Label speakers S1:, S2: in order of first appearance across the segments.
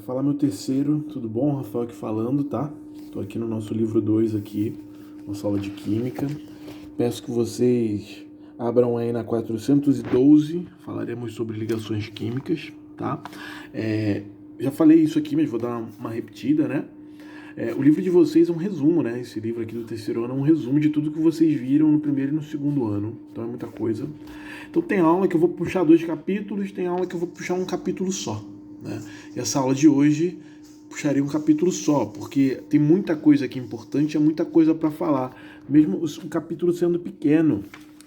S1: Fala meu terceiro, tudo bom? Rafael aqui falando, tá? Tô aqui no nosso livro 2 aqui, nossa aula de Química. Peço que vocês abram aí na 412, falaremos sobre ligações químicas, tá? Já falei isso aqui, mas vou dar uma repetida, né? O livro de vocês é um resumo, né? Esse livro aqui do terceiro ano é um resumo de tudo que vocês viram no primeiro e no segundo ano. Então é muita coisa. Então tem aula que eu vou puxar 2 capítulos, tem aula que eu vou puxar um capítulo só, né? E essa aula de hoje puxaria um capítulo só, porque tem muita coisa aqui importante, é muita coisa para falar, mesmo o capítulo sendo pequeno,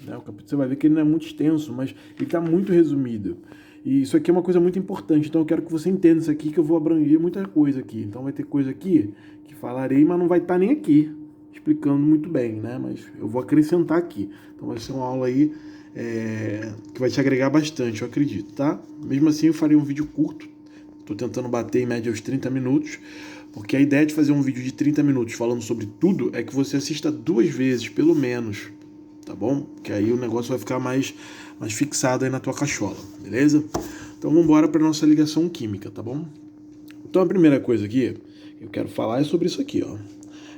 S1: né? O capítulo você vai ver que ele não é muito extenso, mas ele está muito resumido. E isso aqui é uma coisa muito importante, então eu quero que você entenda isso aqui, que eu vou abranger muita coisa aqui. Então vai ter coisa aqui que falarei, mas não vai estar nem aqui explicando muito bem, né? Mas eu vou acrescentar aqui. Então vai ser uma aula aí que vai te agregar bastante, eu acredito, tá? Mesmo assim eu farei um vídeo curto. Estou tentando bater em média os 30 minutos, porque a ideia de fazer um vídeo de 30 minutos falando sobre tudo é que você assista 2 vezes, pelo menos, tá bom? Que aí o negócio vai ficar mais fixado aí na tua cachola, beleza? Então vamos embora para nossa ligação química, tá bom? Então a primeira coisa aqui que eu quero falar é sobre isso aqui, ó.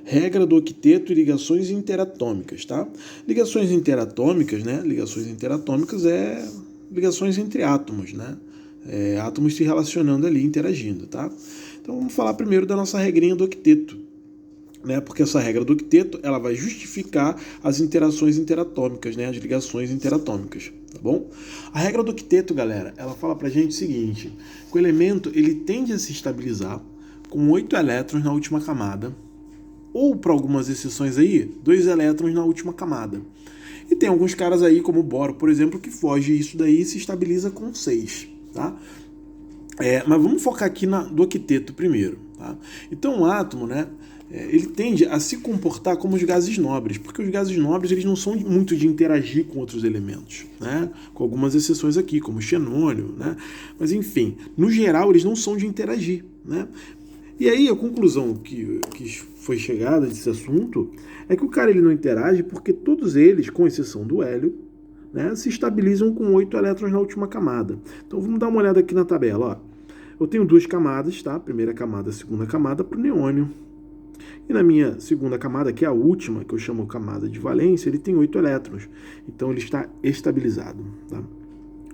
S1: Regra do octeto e ligações interatômicas, tá? Ligações interatômicas, né? Ligações interatômicas é ligações entre átomos, né? Átomos se relacionando ali, interagindo, tá? Então vamos falar primeiro da nossa regrinha do octeto, né? Porque essa regra do octeto, ela vai justificar as interações interatômicas, né? As ligações interatômicas, tá bom? A regra do octeto, galera, ela fala pra gente o seguinte, que o elemento, ele tende a se estabilizar com 8 elétrons na última camada, ou, para algumas exceções aí, 2 elétrons na última camada. E tem alguns caras aí, como o boro, por exemplo, que foge isso daí e se estabiliza com 6, tá? Mas vamos focar aqui do octeto primeiro, tá? Então o átomo, né, ele tende a se comportar como os gases nobres, porque os gases nobres eles não são muito de interagir com outros elementos, né? Com algumas exceções aqui, como o xenônio, né? Mas enfim, no geral eles não são de interagir, né? E aí a conclusão que foi chegada desse assunto é que o cara ele não interage porque todos eles, com exceção do hélio, né, se estabilizam com 8 elétrons na última camada. Então vamos dar uma olhada aqui na tabela. Ó. Eu tenho 2 camadas, tá? Primeira camada, segunda camada para o neônio. E na minha segunda camada, que é a última, que eu chamo camada de valência, ele tem 8 elétrons. Então ele está estabilizado, tá?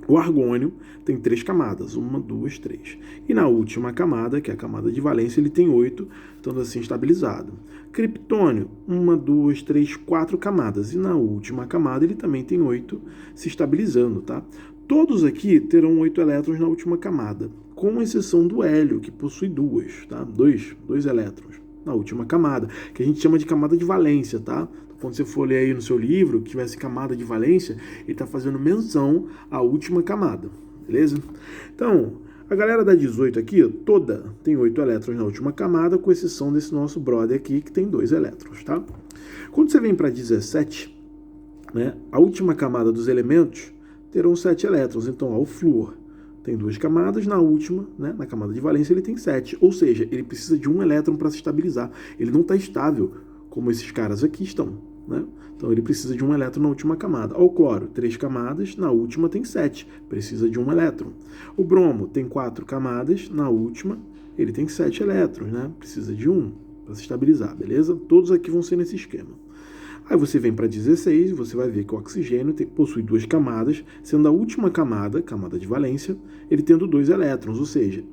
S1: O argônio tem 3 camadas, 1, 2, 3. E na última camada, que é a camada de valência, ele tem 8, estando assim estabilizado. Criptônio, 1, 2, 3, 4 camadas. E na última camada ele também tem 8 se estabilizando, tá? Todos aqui terão 8 elétrons na última camada, com exceção do hélio, que possui 2, tá? 2 elétrons na última camada, que a gente chama de camada de valência, tá? Quando você for ler aí no seu livro, que tivesse camada de valência, ele está fazendo menção à última camada, beleza? Então, a galera da 18 aqui, toda tem 8 elétrons na última camada, com exceção desse nosso brother aqui, que tem 2 elétrons, tá? Quando você vem para 17, né, a última camada dos elementos terão 7 elétrons. Então, ó, o flúor tem 2 camadas, na última, né, na camada de valência, ele tem 7. Ou seja, ele precisa de 1 elétron para se estabilizar. Ele não está estável, como esses caras aqui estão. Né? Então ele precisa de 1 elétron na última camada. O cloro, 3 camadas, na última tem 7, precisa de 1 elétron. O bromo tem 4 camadas, na última ele tem 7 elétrons, né? Precisa de 1 para se estabilizar, beleza? Todos aqui vão ser nesse esquema. Aí você vem para 16 e você vai ver que o oxigênio possui 2 camadas, sendo a última camada, camada de valência, ele tendo 2 elétrons, ou seja,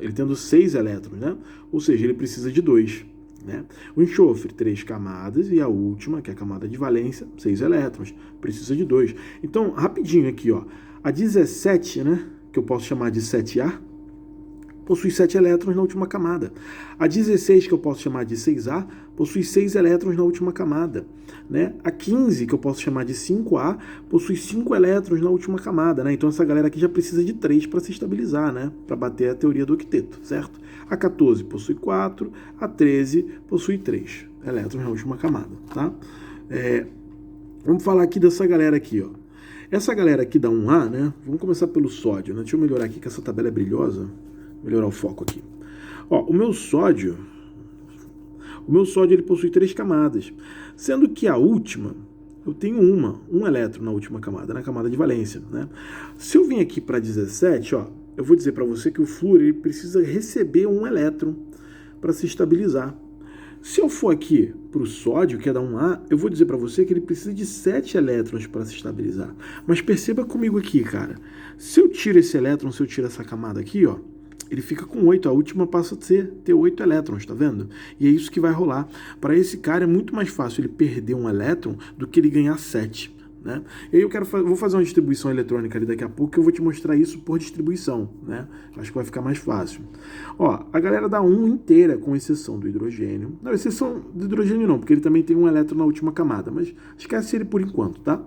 S1: ele tendo 6 elétrons, né? Ou seja, ele precisa de 2. Né? O enxofre, 3 camadas, e a última, que é a camada de valência, 6 elétrons, precisa de 2. Então, rapidinho aqui, ó, a 17, né, que eu posso chamar de 7A, possui 7 elétrons na última camada. A 16, que eu posso chamar de 6A, possui 6 elétrons na última camada. Né? A 15, que eu posso chamar de 5A, possui 5 elétrons na última camada. Né? Então essa galera aqui já precisa de 3 para se estabilizar, né? Para bater a teoria do octeto, certo? A 14 possui 4, a 13 possui 3 elétrons na última camada. Tá? Vamos falar aqui dessa galera aqui, ó. Essa galera aqui da 1A, né? Vamos começar pelo sódio, né? Deixa eu melhorar aqui que essa tabela é brilhosa. Melhorar o foco aqui. Ó, o meu sódio ele possui 3 camadas, sendo que a última, eu tenho um elétron na última camada, na camada de valência, né? Se eu vim aqui para 17, ó, eu vou dizer para você que o flúor ele precisa receber um elétron para se estabilizar. Se eu for aqui para o sódio, que é da 1A, eu vou dizer para você que ele precisa de 7 elétrons para se estabilizar. Mas perceba comigo aqui, cara. Se eu tiro esse elétron, se eu tiro essa camada aqui, ó, ele fica com 8. A última passa a ter 8 elétrons, tá vendo? E é isso que vai rolar. Para esse cara é muito mais fácil ele perder um elétron do que ele ganhar 7. Né? E aí vou fazer uma distribuição eletrônica ali daqui a pouco, que eu vou te mostrar isso por distribuição, né? Acho que vai ficar mais fácil. Ó, a galera da 1 inteira, com exceção do hidrogênio. Não, exceção do hidrogênio não, porque ele também tem um elétron na última camada, mas esquece ele por enquanto, tá?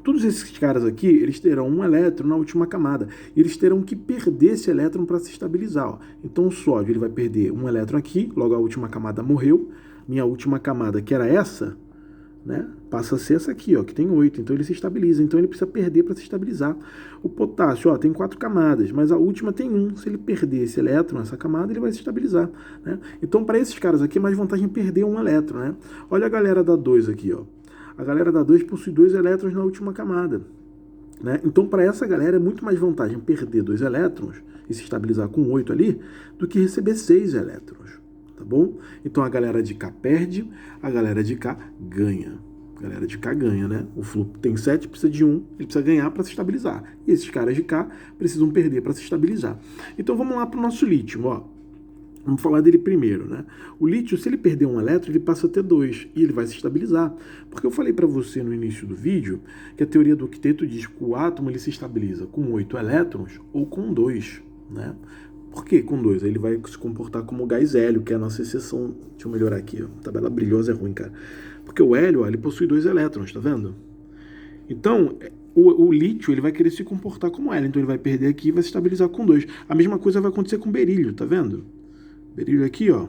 S1: Todos esses caras aqui, eles terão um elétron na última camada. E eles terão que perder esse elétron para se estabilizar. Ó. Então o sódio ele vai perder um elétron aqui, logo a última camada morreu. Minha última camada, que era essa, né, passa a ser essa aqui, ó, que tem 8, então ele se estabiliza, então ele precisa perder para se estabilizar. O potássio, ó, tem 4 camadas, mas a última tem 1, se ele perder esse elétron, essa camada, ele vai se estabilizar, né? Então para esses caras aqui é mais vantagem perder um elétron, né? Olha a galera da 2 aqui, ó. A galera da 2 possui 2 elétrons na última camada, né? Então para essa galera é muito mais vantagem perder 2 elétrons e se estabilizar com 8 ali, do que receber 6 elétrons. Tá bom? Então a galera de K perde, a galera de K ganha. A galera de K ganha, né? O flúor tem 7, precisa de 1, ele precisa ganhar para se estabilizar. E esses caras de K precisam perder para se estabilizar. Então vamos lá para o nosso lítio, ó. Vamos falar dele primeiro, né? O lítio, se ele perder um elétron, ele passa a ter 2 e ele vai se estabilizar. Porque eu falei para você no início do vídeo que a teoria do octeto diz que o átomo ele se estabiliza com 8 elétrons ou com 2, né? Por que com 2? Ele vai se comportar como o gás hélio, que é a nossa exceção. Deixa eu melhorar aqui, ó. A tabela brilhosa é ruim, cara. Porque o hélio, ó, ele possui 2 elétrons, tá vendo? Então, o lítio, ele vai querer se comportar como hélio. Então, ele vai perder aqui e vai se estabilizar com 2. A mesma coisa vai acontecer com o berílio, tá vendo? Berílio aqui, ó,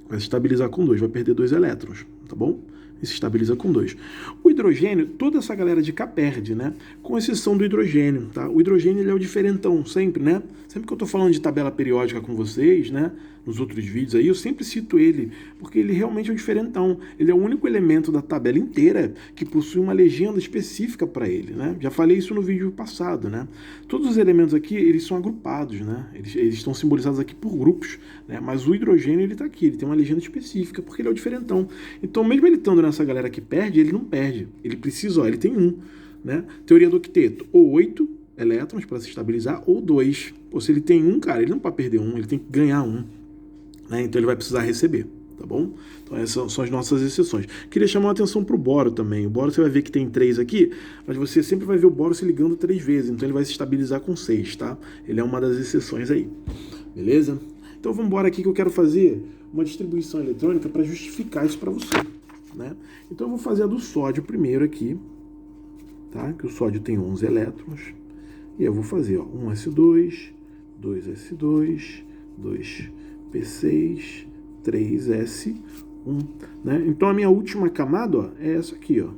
S1: vai se estabilizar com 2, vai perder 2 elétrons, tá bom? E se estabiliza com 2. O hidrogênio, toda essa galera de K perde, né? Com exceção do hidrogênio, tá? O hidrogênio ele é o diferentão, sempre, né? Sempre que eu tô falando de tabela periódica com vocês, né? Nos outros vídeos aí, eu sempre cito ele, porque ele realmente é o diferentão. Ele é o único elemento da tabela inteira que possui uma legenda específica para ele, né? Já falei isso no vídeo passado, né? Todos os elementos aqui, eles são agrupados, né? Eles estão simbolizados aqui por grupos, né? Mas o hidrogênio, ele tá aqui, ele tem uma legenda específica, porque ele é o diferentão. Então, mesmo ele estando nessa galera que perde, ele não perde. Ele precisa, ó, ele tem 1, né? Teoria do octeto, ou 8 elétrons para se estabilizar, ou 2. Ou se ele tem 1, cara, ele não pode perder 1, ele tem que ganhar 1. Né? Então ele vai precisar receber, tá bom? Então essas são as nossas exceções. Queria chamar a atenção para o boro também. O boro você vai ver que tem 3 aqui, mas você sempre vai ver o boro se ligando 3 vezes, então ele vai se estabilizar com 6, tá? Ele é uma das exceções aí, beleza? Então vamos embora aqui que eu quero fazer uma distribuição eletrônica para justificar isso para você, né? Então eu vou fazer a do sódio primeiro aqui, tá? Que o sódio tem 11 elétrons, e eu vou fazer, ó, 1s2, 2s2, 2p6, 3s1, né? Então a minha última camada, ó, é essa aqui, ó.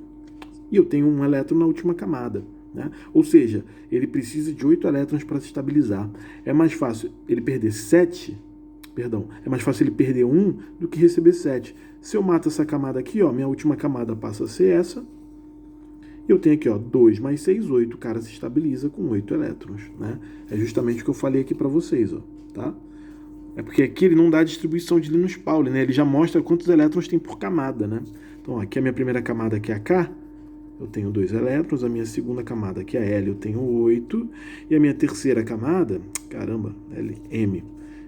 S1: E eu tenho um elétron na última camada, né? Ou seja, ele precisa de 8 elétrons para se estabilizar. É mais fácil ele perder 7, perdão, é mais fácil ele perder 1 do que receber 7. Se eu mato essa camada aqui, ó, minha última camada passa a ser essa. Eu tenho aqui, ó, 2 mais 6, 8. O cara se estabiliza com 8 elétrons, né? É justamente o que eu falei aqui para vocês, ó, tá? É porque aqui ele não dá a distribuição de Linus Pauling, né? Ele já mostra quantos elétrons tem por camada, né? Então, aqui a minha primeira camada, que é a K, eu tenho 2 elétrons. A minha segunda camada, que é a L, eu tenho 8. E a minha terceira camada, caramba, M,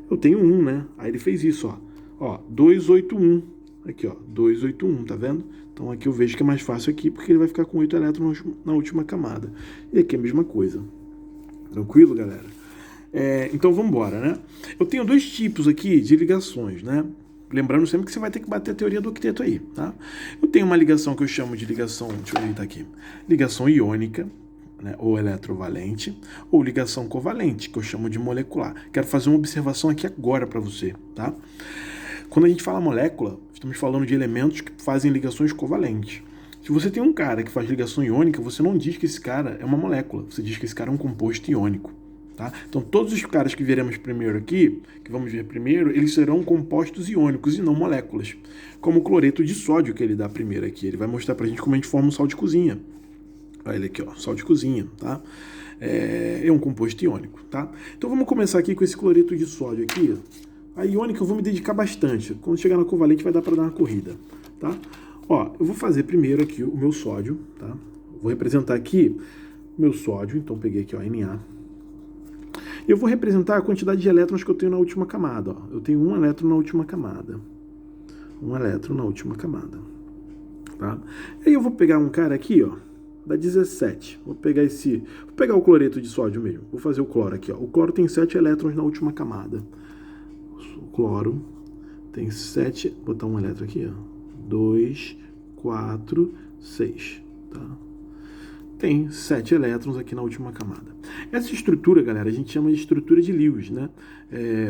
S1: eu tenho 1, né? Aí ele fez isso, ó. Ó, 2, 8, 1. Aqui, ó, 2, 8, 1, tá vendo? Então aqui eu vejo que é mais fácil aqui, porque ele vai ficar com 8 elétrons na última camada. E aqui é a mesma coisa. Tranquilo, galera? Então vamos embora, né? Eu tenho 2 tipos aqui de ligações, né? Lembrando sempre que você vai ter que bater a teoria do octeto aí, tá? Eu tenho uma ligação que eu chamo de ligação, deixa eu ajeitar aqui, ligação iônica, né, ou eletrovalente, ou ligação covalente, que eu chamo de molecular. Quero fazer uma observação aqui agora para você, tá? Quando a gente fala molécula, estamos falando de elementos que fazem ligações covalentes. Se você tem um cara que faz ligação iônica, você não diz que esse cara é uma molécula, você diz que esse cara é um composto iônico. Tá? Então todos os caras que veremos primeiro aqui, que vamos ver primeiro, eles serão compostos iônicos e não moléculas. Como o cloreto de sódio que ele dá primeiro aqui. Ele vai mostrar pra gente como a gente forma um sal de cozinha. Olha ele aqui, ó, sal de cozinha, tá? é um composto iônico, tá? Então vamos começar aqui com esse cloreto de sódio aqui. A iônica eu vou me dedicar bastante. Quando chegar na covalente vai dar para dar uma corrida, tá? Ó, eu vou fazer primeiro aqui o meu sódio, tá? Vou representar aqui o meu sódio, então peguei aqui, ó, Na. Eu vou representar a quantidade de elétrons que eu tenho na última camada, ó. Eu tenho um elétron na última camada. Um elétron na última camada, tá? Aí eu vou pegar um cara aqui, ó, da 17. Vou pegar o cloreto de sódio mesmo. Vou fazer o cloro aqui, ó. O cloro tem 7 elétrons na última camada. O cloro tem 7, vou botar um elétron aqui, ó. 2, 4, 6, tá? Tem 7 elétrons aqui na última camada. Essa estrutura, galera, a gente chama de estrutura de Lewis, né?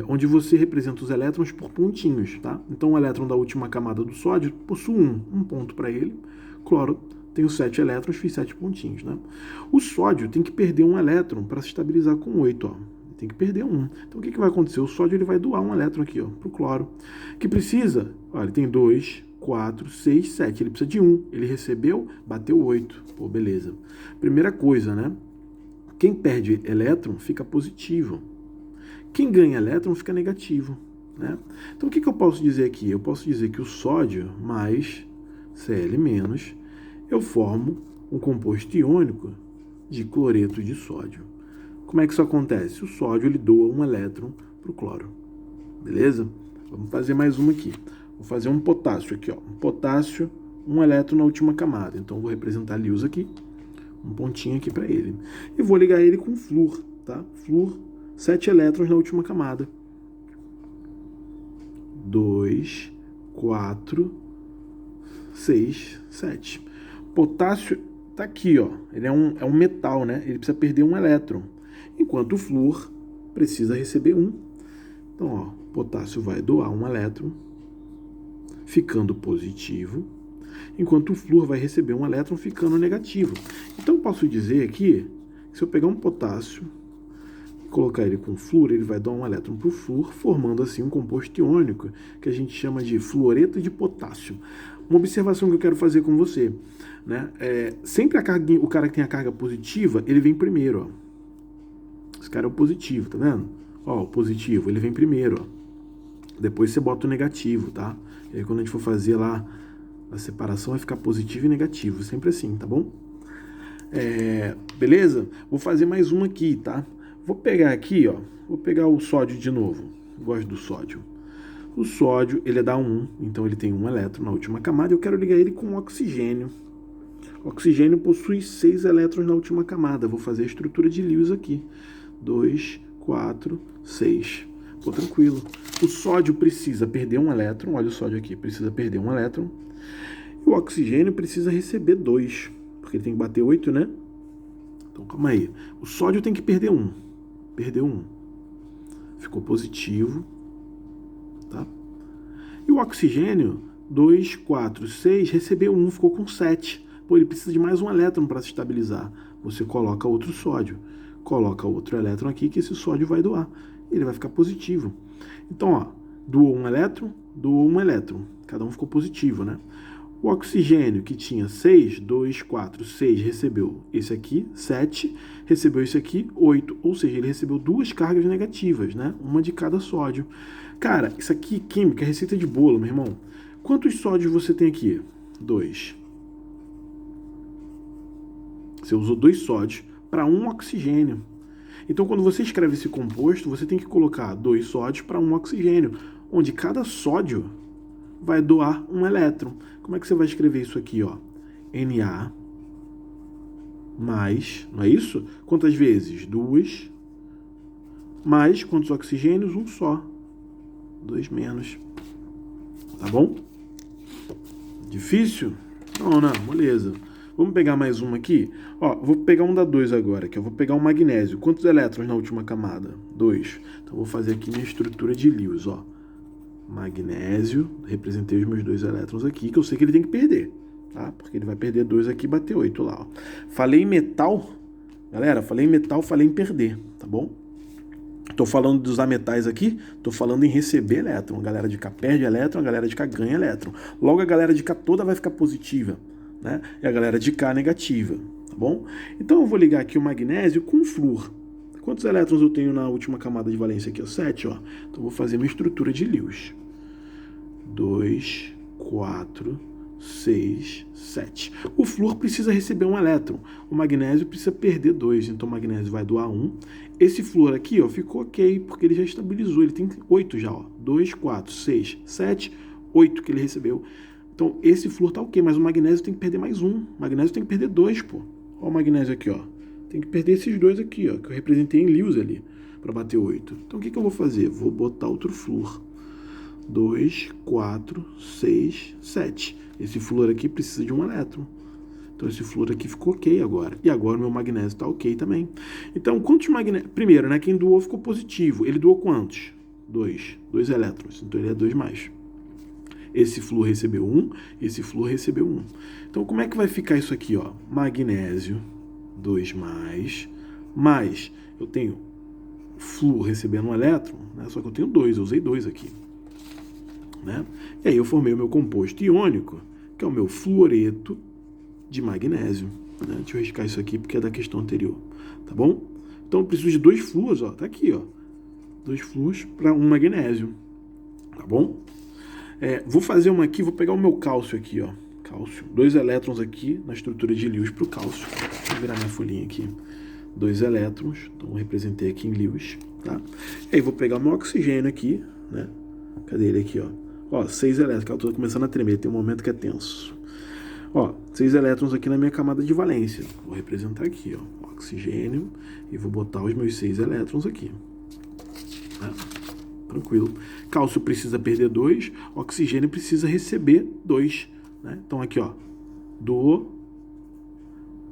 S1: Onde você representa os elétrons por pontinhos, tá? Então o elétron da última camada do sódio possui um ponto para ele. Cloro tem os 7 elétrons, fiz 7 pontinhos, né? O sódio tem que perder um elétron para se estabilizar com 8, ó. Tem que perder um. Então o que vai acontecer? O sódio ele vai doar um elétron aqui, ó, pro cloro, que precisa, ó, ele tem 2, 4, 6, 7. Ele precisa de 1. Ele recebeu, bateu 8. Pô, beleza. Primeira coisa, né? Quem perde elétron fica positivo. Quem ganha elétron fica negativo, né? Então o que eu posso dizer aqui? Eu posso dizer que o sódio mais Cl menos, eu formo um composto iônico de cloreto de sódio. Como é que isso acontece? O sódio ele doa um elétron para o cloro. Beleza? Vamos fazer mais uma aqui. Vou fazer um potássio aqui, ó. Um potássio, um elétron na última camada. Então, vou representar Lewis aqui. Um pontinho aqui para ele. E vou ligar ele com flúor, tá? Flúor, 7 elétrons na última camada. 2, 4, 6, 7. Potássio tá aqui, ó. Ele é um metal, né? Ele precisa perder um elétron. Enquanto o flúor precisa receber um. Então, ó, potássio vai doar um elétron, ficando positivo, enquanto o flúor vai receber um elétron, ficando negativo. Então, posso dizer aqui, que se eu pegar um potássio e colocar ele com flúor, ele vai dar um elétron para o flúor, formando assim um composto iônico, que a gente chama de fluoreto de potássio. Uma observação que eu quero fazer com você, né? Sempre o cara que tem a carga positiva, ele vem primeiro, ó. Esse cara é o positivo, tá vendo? Ó, o positivo, ele vem primeiro, ó. Depois você bota o negativo, tá? E aí quando a gente for fazer lá a separação, vai ficar positivo e negativo. Sempre assim, tá bom? Beleza? Vou fazer mais uma aqui, tá? Vou pegar aqui, ó. Vou pegar o sódio de novo. Gosto do sódio. O sódio, ele é da 1, então ele tem um elétron na última camada. Eu quero ligar ele com oxigênio. O oxigênio possui 6 elétrons na última camada. Vou fazer a estrutura de Lewis aqui. 2, 4, 6. Pô, tranquilo. O sódio precisa perder um elétron. Olha o sódio aqui. Precisa perder um elétron. E o oxigênio precisa receber 2. Porque ele tem que bater 8, né? Então, calma aí. O sódio tem que perder 1. Perdeu 1. Ficou positivo. Tá? E o oxigênio, 2, 4, 6, recebeu 1. Ficou com 7. Pô, ele precisa de mais um elétron para se estabilizar. Você coloca outro sódio. Coloca outro elétron aqui que esse sódio vai doar. Ele vai ficar positivo. Então, ó, doou um elétron. Cada um ficou positivo, né? O oxigênio que tinha 6, 2, 4, 6, recebeu esse aqui, 7, recebeu esse aqui, 8. Ou seja, ele recebeu 2 cargas negativas, né? Uma de cada sódio. Cara, isso aqui, química, é receita de bolo, meu irmão. Quantos sódios você tem aqui? 2. Você usou 2 sódios para 1 oxigênio. Então, quando você escreve esse composto, você tem que colocar 2 sódios para 1 oxigênio, onde cada sódio vai doar um elétron. Como é que você vai escrever isso aqui, ó? Na mais, não é isso? Quantas vezes? 2. Mais quantos oxigênios? 1 só. 2 menos. Tá bom? Difícil? Não, beleza. Vamos pegar mais uma aqui? Ó, vou pegar um da 2 agora, que eu vou pegar um magnésio. Quantos elétrons na última camada? 2. Então, vou fazer aqui minha estrutura de Lewis, ó. Magnésio, representei os meus 2 elétrons aqui, que eu sei que ele tem que perder, tá? Porque ele vai perder 2 aqui e bater 8 lá, ó. Falei em metal, galera, falei em perder, tá bom? Tô falando de usar metais aqui, tô falando em receber elétron. A galera de cá perde elétron, a galera de cá ganha elétron. Logo, a galera de cá toda vai ficar positiva, né? E a galera de cá negativa, tá bom? Então eu vou ligar aqui o magnésio com o flúor. Quantos elétrons eu tenho na última camada de valência aqui? 7, ó. Então eu vou fazer minha estrutura de Lewis. 2, 4, 6, 7. O flúor precisa receber um elétron. O magnésio precisa perder 2. Então o magnésio vai doar 1. Esse flúor aqui, ó, ficou ok, porque ele já estabilizou. Ele tem 8 já, ó. 2, 4, 6, 7, 8 que ele recebeu. Então esse flúor tá ok, mas o magnésio tem que perder mais 1. O magnésio tem que perder 2, pô. Ó o magnésio aqui, ó. Tem que perder esses 2 aqui, ó, que eu representei em Lewis ali, para bater 8. Então o que eu vou fazer? Vou botar outro flúor. 2, 4, 6, 7. Esse flúor aqui precisa de um elétron. Então esse flúor aqui ficou ok agora. E agora o meu magnésio está ok também. Então quantos magnésios... Primeiro, né, quem doou ficou positivo. Ele doou quantos? 2. 2 elétrons. Então ele é 2 mais. Esse flúor recebeu 1. Esse flúor recebeu 1. Então como é que vai ficar isso aqui, ó? Magnésio 2 mais eu tenho flúor recebendo um elétron, né? Só que eu tenho 2, eu usei 2 aqui, né? E aí eu formei o meu composto iônico, que é o meu fluoreto de magnésio, né? Deixa eu riscar isso aqui porque é da questão anterior, tá bom? Então eu preciso de 2 flúors, ó, tá aqui, ó, 2 flúors para um magnésio, tá bom? Vou fazer uma aqui, vou pegar o meu cálcio aqui, ó, cálcio, 2 elétrons aqui na estrutura de Lewis para o cálcio. Vou virar minha folhinha aqui. 2 elétrons, então eu representei aqui em Lewis, tá? E aí vou pegar o meu oxigênio aqui, né? Cadê ele aqui, ó? Ó, 6 elétrons, eu tô começando a tremer, tem um momento que é tenso. Ó, 6 elétrons aqui na minha camada de valência. Vou representar aqui, ó, oxigênio, e vou botar os meus 6 elétrons aqui. Tá? Tranquilo. Cálcio precisa perder 2, oxigênio precisa receber 2, né? Então aqui, ó,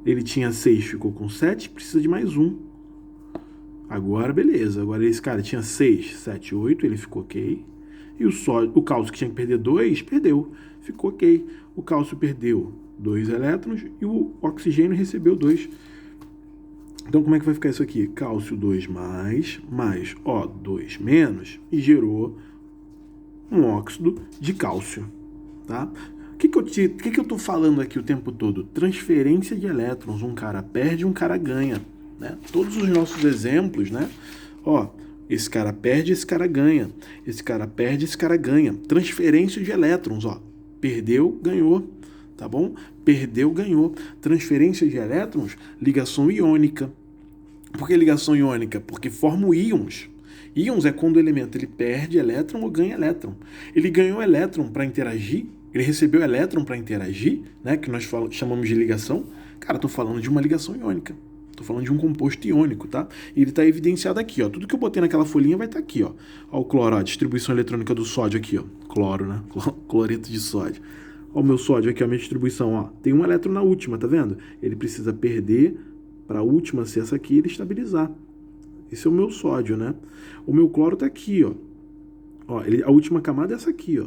S1: ele tinha 6, ficou com 7, precisa de mais 1. Agora, beleza. Agora esse cara tinha 6, 7, 8, ele ficou ok. E o cálcio que tinha que perder 2, perdeu. Ficou ok. O cálcio perdeu 2 elétrons e o oxigênio recebeu 2. Então, como é que vai ficar isso aqui? Cálcio 2 mais O2 menos, e gerou um óxido de cálcio, tá? O que eu tô falando aqui o tempo todo? Transferência de elétrons. Um cara perde, um cara ganha, né? Todos os nossos exemplos, né? Ó, esse cara perde, esse cara ganha. Esse cara perde, esse cara ganha. Transferência de elétrons, ó. Perdeu, ganhou, tá bom? Perdeu, ganhou. Transferência de elétrons, ligação iônica. Por que ligação iônica? Porque formam íons. Íons é quando o elemento ele perde elétron ou ganha elétron. Ele ganhou elétron para interagir, ele recebeu elétron para interagir, né, que nós chamamos de ligação. Cara, estou falando de uma ligação iônica. Estou falando de um composto iônico, tá? E ele está evidenciado aqui, ó. Tudo que eu botei naquela folhinha vai estar aqui, ó. Ó o cloro, ó, a distribuição eletrônica do sódio aqui, ó. Cloro, né? Cloreto de sódio. Ó o meu sódio aqui, ó, a minha distribuição, ó. Tem um elétron na última, tá vendo? Ele precisa perder para a última ser essa aqui e ele estabilizar. Esse é o meu sódio, né? O meu cloro tá aqui, ó. Ó, a última camada é essa aqui, ó.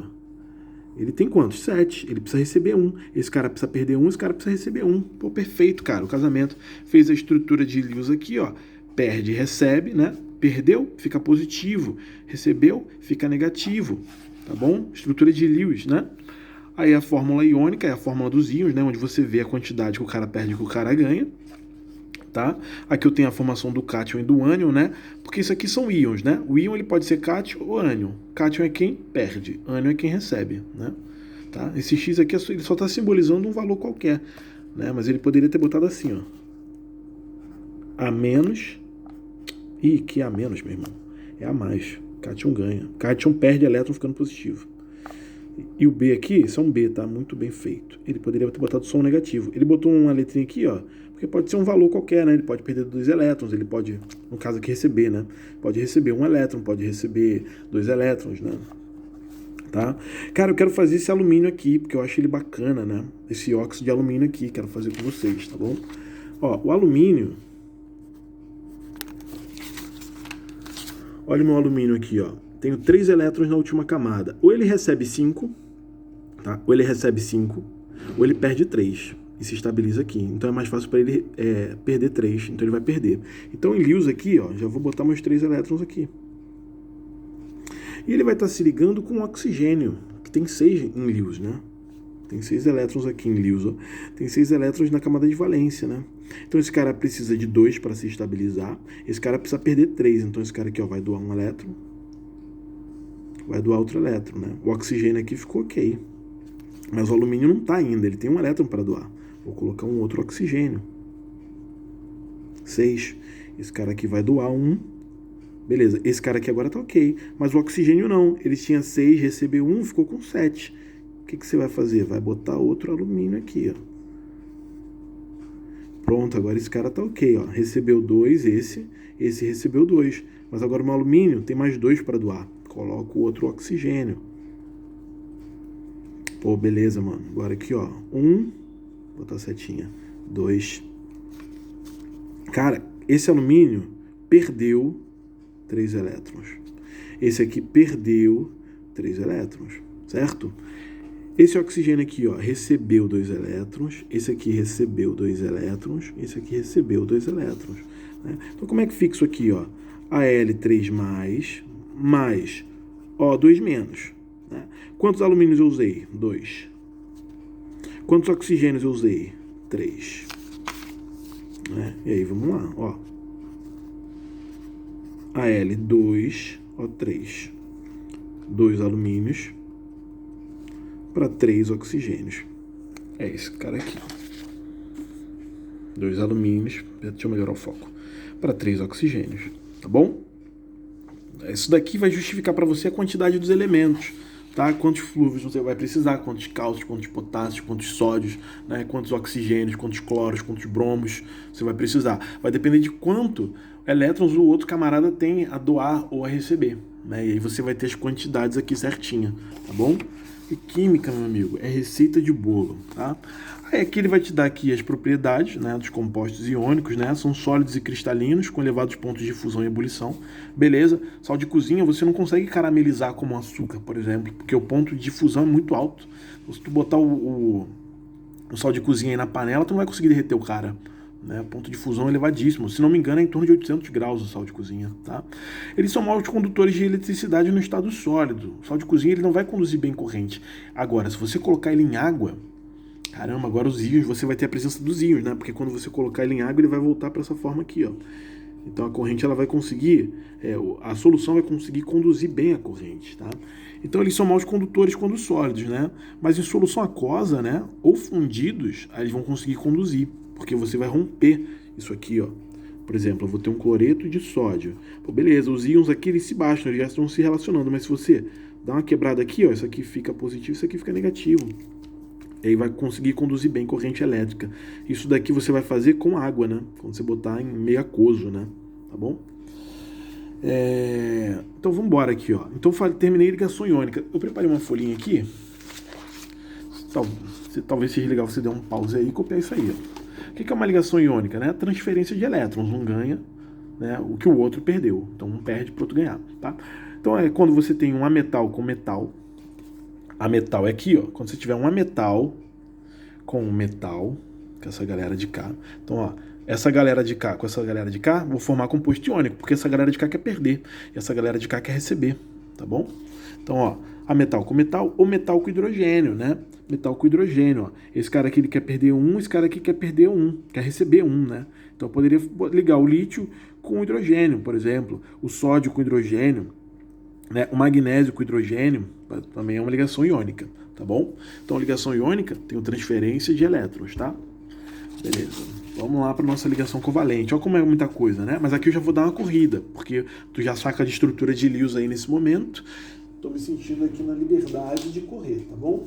S1: Ele tem quantos? 7. Ele precisa receber 1. Esse cara precisa perder 1, esse cara precisa receber 1. Pô, perfeito, cara. O casamento fez a estrutura de Lewis aqui, ó. Perde, recebe, né? Perdeu, fica positivo. Recebeu, fica negativo. Tá bom? Estrutura de Lewis, né? Aí a fórmula iônica é a fórmula dos íons, né? Onde você vê a quantidade que o cara perde e que o cara ganha. Tá? Aqui eu tenho a formação do cátion e do ânion, né? Porque isso aqui são íons, né? O íon ele pode ser cátion ou ânion. Cátion é quem perde, ânion é quem recebe, né? Tá? Esse X aqui ele só está simbolizando um valor qualquer, né? Mas ele poderia ter botado assim, ó. A menos. Ih, que A menos, meu irmão. É a mais. Cátion ganha. Cátion perde elétron ficando positivo. E o B aqui, isso é um B, tá? Muito bem feito. Ele poderia ter botado só um negativo. Ele botou uma letrinha aqui, ó. Porque pode ser um valor qualquer, né? Ele pode perder 2 elétrons, ele pode, no caso aqui, receber, né? Pode receber 1 elétron, pode receber 2 elétrons, né? Tá? Cara, eu quero fazer esse alumínio aqui, porque eu acho ele bacana, né? Esse óxido de alumínio aqui, quero fazer com vocês, tá bom? Ó, o alumínio... Olha o meu alumínio aqui, ó. Tenho 3 elétrons na última camada. Ou ele recebe 5, tá? Ou ele recebe 5, ou ele perde 3. E se estabiliza aqui. Então é mais fácil para ele perder 3. Então ele vai perder. Então em Lewis aqui, ó, já vou botar meus 3 elétrons aqui. E ele vai estar se ligando com o oxigênio, que tem 6 em Lewis, né? Tem 6 elétrons aqui em Lewis, ó. Tem 6 elétrons na camada de valência, né? Então esse cara precisa de 2 para se estabilizar. Esse cara precisa perder 3. Então esse cara aqui, ó, vai doar um elétron. Vai doar outro elétron, né? O oxigênio aqui ficou ok. Mas o alumínio não está ainda, ele tem um elétron para doar. Vou colocar um outro oxigênio. 6. Esse cara aqui vai doar 1. Beleza, esse cara aqui agora tá ok. Mas o oxigênio não. Ele tinha 6, recebeu 1, ficou com 7. O que você vai fazer? Vai botar outro alumínio aqui, ó. Pronto, agora esse cara tá ok, ó. Recebeu 2, esse recebeu 2. Mas agora o alumínio tem mais 2 para doar. Coloco outro oxigênio. Pô, beleza, mano. Agora aqui, ó. 1, botar a setinha. 2. Cara, esse alumínio perdeu 3 elétrons. Esse aqui perdeu 3 elétrons, certo? Esse oxigênio aqui, ó, recebeu 2 elétrons. Esse aqui recebeu 2 elétrons. Esse aqui recebeu 2 elétrons. Né? Então, como é que fica isso aqui, ó? Al3+, mais O2-. Né? Quantos alumínios eu usei? 2. Quantos oxigênios eu usei? 3. Né? E aí, vamos lá, ó. Al2, O3. 2 alumínios para 3 oxigênios. É esse cara aqui. 2 alumínios, deixa eu melhorar o foco, para 3 oxigênios, tá bom? Isso daqui vai justificar para você a quantidade dos elementos, tá? Quantos flúvios você vai precisar, quantos cálcios, quantos potássios, quantos sódios, né? Quantos oxigênios, quantos cloros, quantos bromos você vai precisar. Vai depender de quanto elétrons o outro camarada tem a doar ou a receber, né? E aí você vai ter as quantidades aqui certinha, tá bom? E química, meu amigo, é receita de bolo, tá? Aí aqui ele vai te dar aqui as propriedades, né, dos compostos iônicos, né? São sólidos e cristalinos com elevados pontos de fusão e ebulição. Beleza? Sal de cozinha você não consegue caramelizar como açúcar, por exemplo, porque o ponto de fusão é muito alto. Se tu botar o sal de cozinha aí na panela, tu não vai conseguir derreter o cara. Né? O ponto de fusão é elevadíssimo. Se não me engano, é em torno de 800 graus o sal de cozinha. Tá? Eles são maus condutores de eletricidade no estado sólido. O sal de cozinha ele não vai conduzir bem corrente. Agora, se você colocar ele em água, caramba, agora os íons, você vai ter a presença dos íons, né? Porque quando você colocar ele em água, ele vai voltar para essa forma aqui, ó. Então a corrente ela vai conseguir, a solução vai conseguir conduzir bem a corrente, tá? Então eles são maus condutores quando sólidos, né? Mas em solução aquosa, né? Ou fundidos, aí eles vão conseguir conduzir, porque você vai romper isso aqui, ó. Por exemplo, eu vou ter um cloreto de sódio. Pô, beleza, os íons aqui eles se baixam, eles já estão se relacionando, mas se você dá uma quebrada aqui, ó, isso aqui fica positivo, isso aqui fica negativo. E aí vai conseguir conduzir bem corrente elétrica. Isso daqui você vai fazer com água, né? Quando você botar em meio aquoso, né? Tá bom? Então vamos embora aqui, ó. Então terminei ligação iônica. Eu preparei uma folhinha aqui. Talvez seja legal você dar um pause aí e copiar isso aí, ó. O que é uma ligação iônica, né? Transferência de elétrons. Um ganha, né, o que o outro perdeu. Então um perde para o outro ganhar, tá? Então é quando você tem um ametal com metal. A metal é aqui, ó. Quando você tiver um ametal com um metal, com essa galera de cá. Então, ó, essa galera de cá com essa galera de cá, vou formar composto iônico, porque essa galera de cá quer perder e essa galera de cá quer receber, tá bom? Então, ó, a metal com metal ou metal com hidrogênio, né? Metal com hidrogênio, ó. Esse cara aqui ele quer perder 1, esse cara aqui quer perder 1, quer receber 1, né? Então, eu poderia ligar o lítio com o hidrogênio, por exemplo, o sódio com hidrogênio, né? O magnésio com hidrogênio também é uma ligação iônica, tá bom? Então, ligação iônica tem transferência de elétrons, tá? Beleza. Vamos lá para nossa ligação covalente. Olha como é muita coisa, né? Mas aqui eu já vou dar uma corrida, porque tu já saca de estrutura de Lewis aí nesse momento. Tô me sentindo aqui na liberdade de correr, tá bom?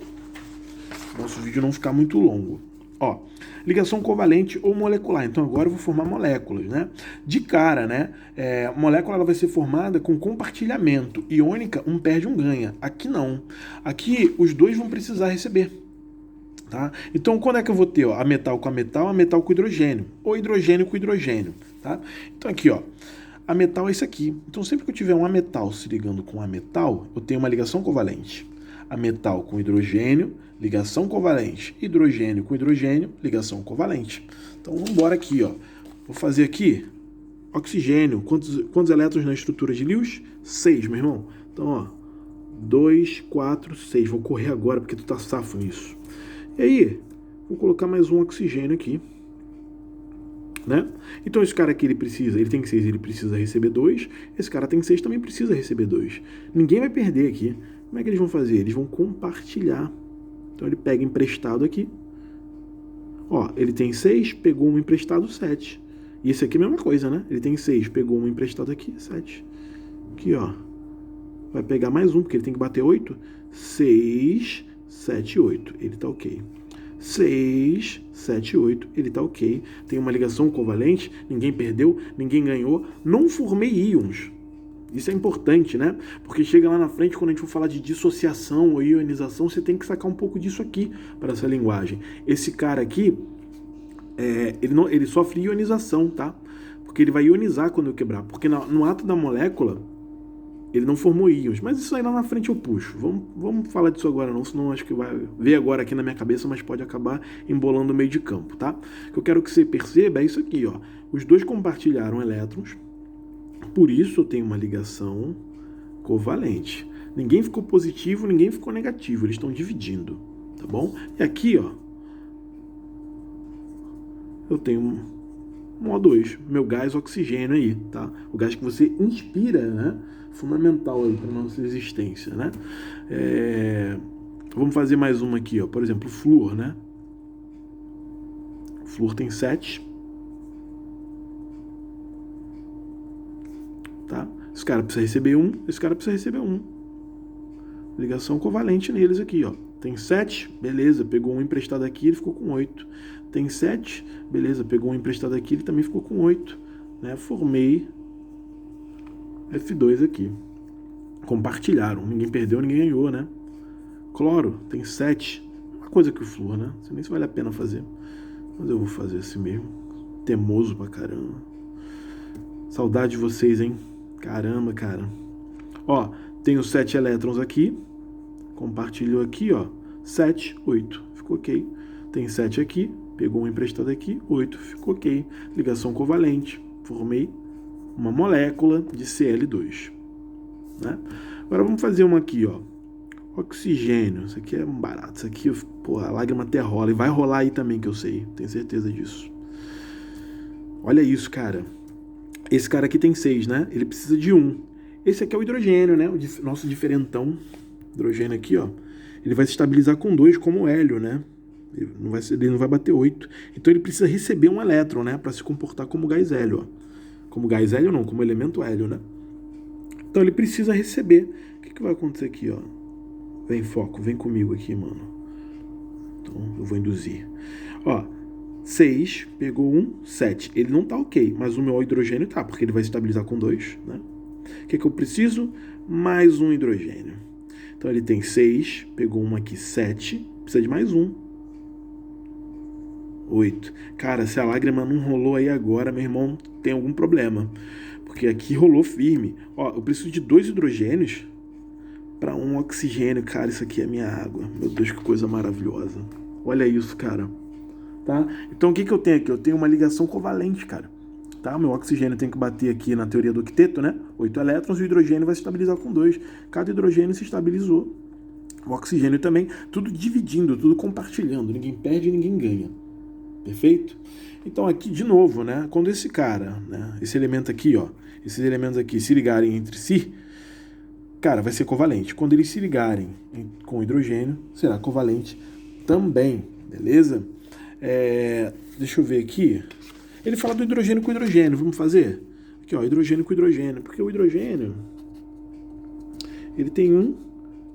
S1: Nosso vídeo não ficar muito longo. Ó, ligação covalente ou molecular. Então agora eu vou formar moléculas, né? De cara, né? Molécula ela vai ser formada com compartilhamento. Iônica, um perde, um ganha. Aqui não. Aqui os dois vão precisar receber. Tá? Então quando é que eu vou ter, ó, a metal com hidrogênio. Ou hidrogênio com hidrogênio. Tá? Então aqui, ó. A metal é isso aqui. Então sempre que eu tiver um ametal se ligando com um ametal, eu tenho uma ligação covalente. Ametal com hidrogênio, ligação covalente. Hidrogênio com hidrogênio, ligação covalente. Então vamos embora aqui, ó. Vou fazer aqui oxigênio. Quantos elétrons na estrutura de Lewis? 6, meu irmão. Então, ó, 2, 4, 6. Vou correr agora porque tu tá safo nisso. E aí, vou colocar mais um oxigênio aqui, né? Então esse cara aqui ele tem 6, ele precisa receber 2. Esse cara tem 6, também precisa receber 2. Ninguém vai perder aqui. Como é que eles vão fazer? Eles vão compartilhar. Então ele pega emprestado aqui. Ó, ele tem 6, pegou um emprestado, 7. E esse aqui é a mesma coisa, né? Ele tem 6, pegou um emprestado aqui, 7. Aqui, ó. Vai pegar mais um, porque ele tem que bater 8. 6, 7, 8. Ele tá ok. 6, 7, 8. Ele tá ok. Tem uma ligação covalente, ninguém perdeu, ninguém ganhou. Não formei íons. Isso é importante, né? Porque chega lá na frente, quando a gente for falar de dissociação ou ionização, você tem que sacar um pouco disso aqui para essa linguagem. Esse cara aqui, ele sofre ionização, tá? Porque ele vai ionizar quando eu quebrar. Porque no ato da molécula, ele não formou íons. Mas isso aí lá na frente eu puxo. Vamos falar disso agora não, senão acho que vai ver agora aqui na minha cabeça, mas pode acabar embolando o meio de campo, tá? O que eu quero que você perceba é isso aqui, ó. Os dois compartilharam elétrons. Por isso eu tenho uma ligação covalente. Ninguém ficou positivo, ninguém ficou negativo. Eles estão dividindo, tá bom? E aqui, ó, eu tenho um O2, meu gás oxigênio aí, tá? O gás que você inspira, né? Fundamental aí para nossa existência, né? Vamos fazer mais uma aqui, ó. Por exemplo, o flúor, né? O flúor tem 7. Tá? Esse cara precisa receber 1, esse cara precisa receber 1. Ligação covalente neles aqui, ó. Tem 7, beleza, pegou um emprestado aqui, ele ficou com 8. Tem 7, beleza, pegou um emprestado aqui, ele também ficou com 8. Né? Formei F2 aqui. Compartilharam, ninguém perdeu, ninguém ganhou, né? Cloro, tem 7. Uma coisa que o flúor, né? Não sei nem se vale a pena fazer. Mas eu vou fazer assim mesmo. Teimoso pra caramba. Saudade de vocês, hein? Caramba, cara. Ó, tenho 7 elétrons aqui. Compartilhou aqui, ó. 7, 8. Ficou ok. Tem 7 aqui. Pegou um emprestado aqui. 8. Ficou ok. Ligação covalente. Formei uma molécula de Cl2. Né? Agora vamos fazer uma aqui, ó. Oxigênio. Isso aqui é um barato. Isso aqui, porra, a lágrima até rola. E vai rolar aí também, que eu sei. Tenho certeza disso. Olha isso, cara. Esse cara aqui tem 6, né? Ele precisa de 1. Esse aqui é o hidrogênio, né? O nosso diferentão. Hidrogênio aqui, ó. Ele vai se estabilizar com 2, como o hélio, né? Ele não vai bater 8. Então ele precisa receber um elétron, né? Para se comportar como gás hélio, ó. Como gás hélio não, como elemento hélio, né? Então ele precisa receber. O que vai acontecer aqui, ó? Vem, foco, vem comigo aqui, mano. Então eu vou induzir. Ó. 6, pegou 1, 7. Ele não tá ok, mas o meu hidrogênio tá, porque ele vai se estabilizar com 2, né? O que eu preciso? Mais um hidrogênio. Então ele tem 6, pegou um aqui, 7, precisa de mais um. 8. Cara, se a lágrima não rolou aí agora, meu irmão, tem algum problema. Porque aqui rolou firme. Ó, eu preciso de 2 hidrogênios para um oxigênio. Cara, isso aqui é minha água. Meu Deus, que coisa maravilhosa. Olha isso, cara. Tá? Então o que eu tenho aqui? Eu tenho uma ligação covalente, cara. Tá? Meu oxigênio tem que bater aqui na teoria do octeto, né? 8 elétrons, e o hidrogênio vai se estabilizar com 2. Cada hidrogênio se estabilizou. O oxigênio também, tudo dividindo, tudo compartilhando. Ninguém perde e ninguém ganha. Perfeito? Então aqui, de novo, né? Quando esse cara, né? Esse elemento aqui, ó. Esses elementos aqui se ligarem entre si, cara, vai ser covalente. Quando eles se ligarem com o hidrogênio, será covalente também. Beleza? Deixa eu ver aqui. Ele fala do hidrogênio com hidrogênio. Vamos fazer? Aqui, ó, hidrogênio com hidrogênio. Porque o hidrogênio, ele tem 1,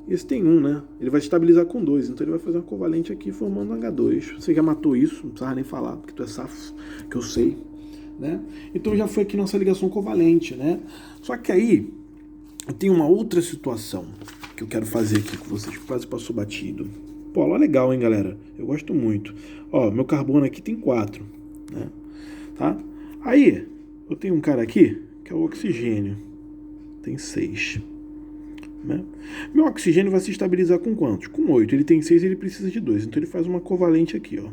S1: esse tem 1, né? Ele vai estabilizar com 2. Então ele vai fazer uma covalente aqui formando um H2. Você já matou isso, não precisava nem falar, porque tu é safo, que eu sei. Né? Então já foi aqui nossa ligação covalente, né? Só que aí eu tenho uma outra situação que eu quero fazer aqui com vocês, que quase passou batido. Pô, olha legal, hein, galera? Eu gosto muito. Ó, meu carbono aqui tem 4, né? Tá? Aí, eu tenho um cara aqui, que é o oxigênio. Tem 6. Né? Meu oxigênio vai se estabilizar com quantos? Com 8. Ele tem 6 e ele precisa de 2. Então ele faz uma covalente aqui, ó.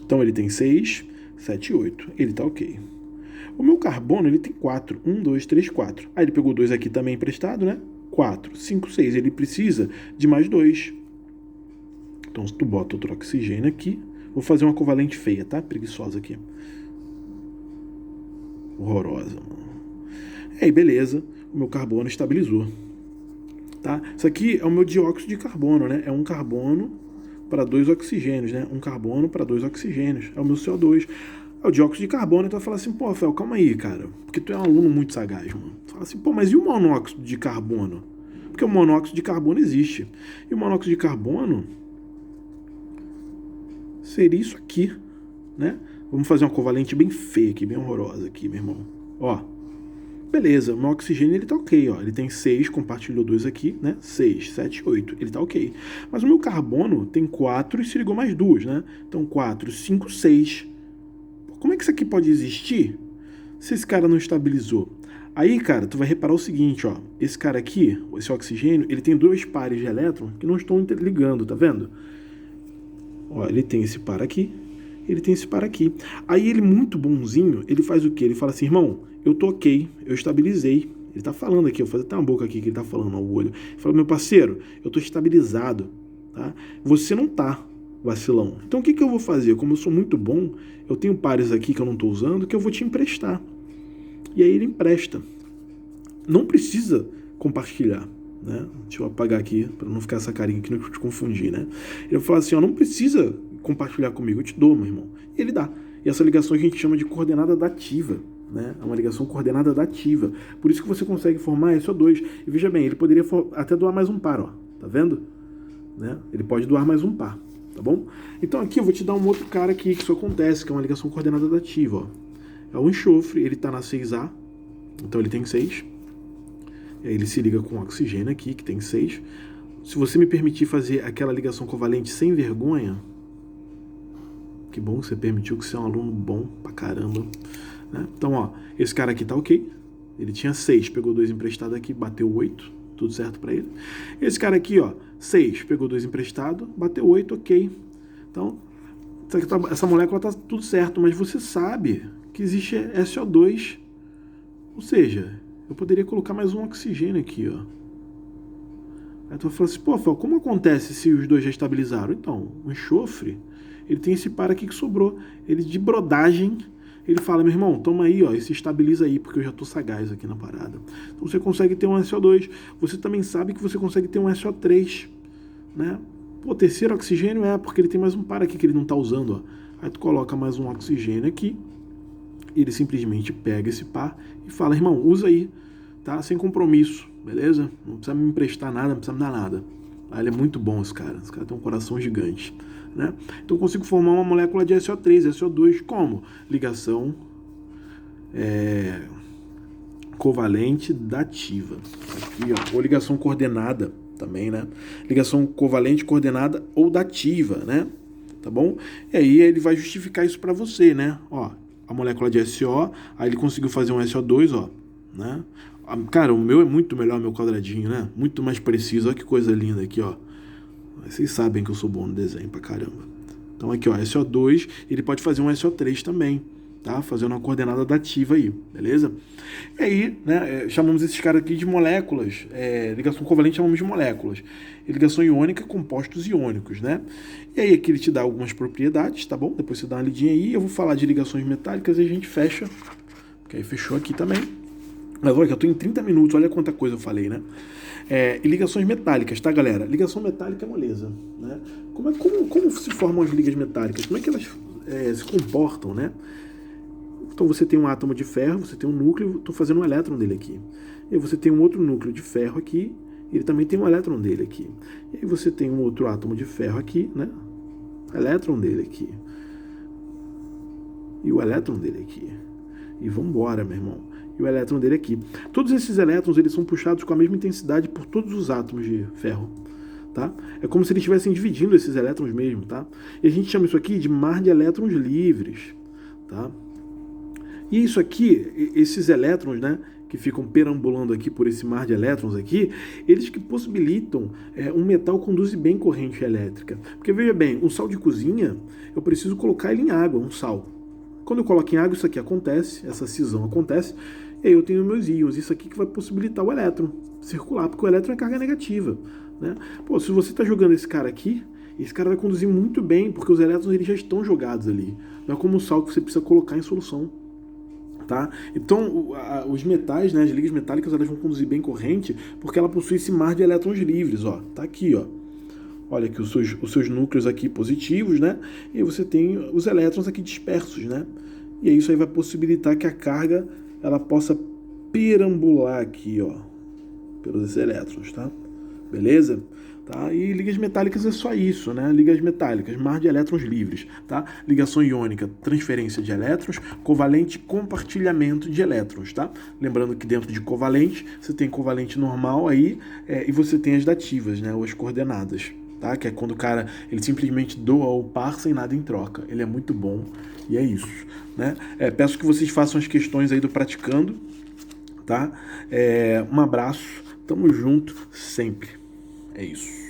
S1: Então ele tem 6, 7 e 8. Ele tá ok. O meu carbono, ele tem 4. 1, 2, 3, 4. Aí ele pegou 2 aqui também emprestado, né? 4, 5, 6. Ele precisa de mais 2. Então, se tu bota outro oxigênio aqui... Vou fazer uma covalente feia, tá? Preguiçosa aqui. Horrorosa, mano. Aí, beleza. O meu carbono estabilizou. Tá? Isso aqui é o meu dióxido de carbono, né? É um carbono para 2 oxigênios, né? Um carbono para 2 oxigênios. É o meu CO2. É o dióxido de carbono. Então, tu vai falar assim, pô, Rafael, calma aí, cara. Porque tu é um aluno muito sagaz, mano. Tu fala assim, pô, mas e o monóxido de carbono? Porque o monóxido de carbono existe. E o monóxido de carbono seria isso aqui, né? Vamos fazer uma covalente bem feia aqui, bem horrorosa aqui, meu irmão. Ó, beleza, o meu oxigênio ele tá ok, ó. Ele tem 6, compartilhou 2 aqui, né? 6, 7, 8, ele tá ok. Mas o meu carbono tem 4 e se ligou mais 2, né? Então 4, 5, 6. Como é que isso aqui pode existir se esse cara não estabilizou? Aí, cara, tu vai reparar o seguinte, ó. Esse cara aqui, esse oxigênio, ele tem 2 pares de elétrons que não estão interligando, tá vendo? Ó, ele tem esse par aqui, ele tem esse par aqui. Aí ele, muito bonzinho, ele faz o quê? Ele fala assim, irmão, eu tô ok, eu estabilizei. Ele tá falando aqui, eu vou fazer até uma boca aqui que ele tá falando ao olho. Ele fala, meu parceiro, eu tô estabilizado, tá? Você não tá, vacilão. Então o que eu vou fazer? Como eu sou muito bom, eu tenho pares aqui que eu não tô usando, que eu vou te emprestar. E aí ele empresta. Não precisa compartilhar. Né? Deixa eu apagar aqui para não ficar essa carinha aqui, não te confundir, né? Ele fala assim, ó, não precisa compartilhar comigo, eu te dou, meu irmão. E ele dá. E essa ligação a gente chama de coordenada dativa, né? É uma ligação coordenada dativa. Por isso que você consegue formar SO2. E veja bem, ele poderia até doar mais um par, ó. Tá vendo? Né? Ele pode doar mais um par, tá bom? Então aqui eu vou te dar um outro cara aqui que isso acontece, que é uma ligação coordenada dativa, ó. É o enxofre, ele tá na 6A, então ele tem 6. E aí ele se liga com o oxigênio aqui, que tem 6. Se você me permitir fazer aquela ligação covalente sem vergonha, que bom que você permitiu, que você é um aluno bom pra caramba. Né? Então, ó, esse cara aqui tá ok. Ele tinha 6, pegou 2 emprestado aqui, bateu 8, tudo certo pra ele. Esse cara aqui, ó, 6, pegou 2 emprestado, bateu 8, ok. Então, essa molécula tá tudo certo, mas você sabe que existe SO2, ou seja, eu poderia colocar mais um oxigênio aqui, ó. Aí tu vai falar assim, pô, Rafael, como acontece se os dois já estabilizaram? Então, o enxofre, ele tem esse par aqui que sobrou. Ele, de brodagem, ele fala, meu irmão, toma aí, ó, e se estabiliza aí, porque eu já tô sagaz aqui na parada. Então você consegue ter um SO2. Você também sabe que você consegue ter um SO3, né? Pô, terceiro oxigênio porque ele tem mais um par aqui que ele não tá usando, ó. Aí tu coloca mais um oxigênio aqui, ele simplesmente pega esse par e fala, irmão, usa aí, tá? Sem compromisso, beleza? Não precisa me emprestar nada, não precisa me dar nada. Ah, ele é muito bom, esse cara tem um coração gigante, né? Então eu consigo formar uma molécula de SO3, SO2, como? Ligação covalente dativa. Aqui, ó, ou ligação coordenada também, né? Ligação covalente, coordenada ou dativa, né? Tá bom? E aí ele vai justificar isso para você, né? Ó, a molécula de SO, aí ele conseguiu fazer um SO2, ó, né? Cara, o meu é muito melhor, meu quadradinho, né? Muito mais preciso, olha que coisa linda aqui, ó. Vocês sabem que eu sou bom no desenho pra caramba. Então aqui, ó, SO2, ele pode fazer um SO3 também, tá? Fazendo uma coordenada dativa aí, beleza? E aí, né, chamamos esses caras aqui de moléculas, ligação covalente chamamos de moléculas. E ligação iônica, compostos iônicos, né? E aí aqui ele te dá algumas propriedades, tá bom? Depois você dá uma lidinha aí, eu vou falar de ligações metálicas e a gente fecha, porque aí fechou aqui também. Mas olha, eu tô em 30 minutos, olha quanta coisa eu falei, né? E ligações metálicas, tá, galera? Ligação metálica é moleza, né? Como se formam as ligas metálicas? Como é que elas se comportam, né? Então você tem um átomo de ferro, você tem um núcleo, estou fazendo um elétron dele aqui. E aí você tem um outro núcleo de ferro aqui, ele também tem um elétron dele aqui. E aí você tem um outro átomo de ferro aqui, né? Elétron dele aqui. E o elétron dele aqui. E vambora, meu irmão. E o elétron dele aqui. Todos esses elétrons, eles são puxados com a mesma intensidade por todos os átomos de ferro, tá? É como se eles estivessem dividindo esses elétrons mesmo, tá? E a gente chama isso aqui de mar de elétrons livres, tá? E isso aqui, esses elétrons, né, que ficam perambulando aqui por esse mar de elétrons aqui, eles que possibilitam um metal conduzir bem corrente elétrica. Porque veja bem, um sal de cozinha, eu preciso colocar ele em água, um sal. Quando eu coloco em água, isso aqui acontece, essa cisão acontece, e aí eu tenho meus íons, isso aqui que vai possibilitar o elétron circular, porque o elétron é carga negativa, né? Pô, se você está jogando esse cara aqui, esse cara vai conduzir muito bem, porque os elétrons eles já estão jogados ali. Não é como o sal que você precisa colocar em solução. Tá? Então, os metais, né, as ligas metálicas, elas vão conduzir bem corrente porque ela possui esse mar de elétrons livres, ó. Tá aqui, ó. Olha aqui os seus núcleos aqui positivos, né? E você tem os elétrons aqui dispersos, né? E aí isso aí vai possibilitar que a carga ela possa perambular aqui, ó, pelos elétrons, tá? Beleza? Tá? E ligas metálicas é só isso, né? Ligas metálicas, mar de elétrons livres, tá? Ligação iônica, transferência de elétrons, covalente, compartilhamento de elétrons, tá? Lembrando que dentro de covalente, você tem covalente normal aí e você tem as dativas, né? Ou as coordenadas, tá? Que é quando o cara, ele simplesmente doa o par sem nada em troca. Ele é muito bom e é isso, né? Peço que vocês façam as questões aí do praticando, tá? Um abraço, tamo junto sempre. É isso.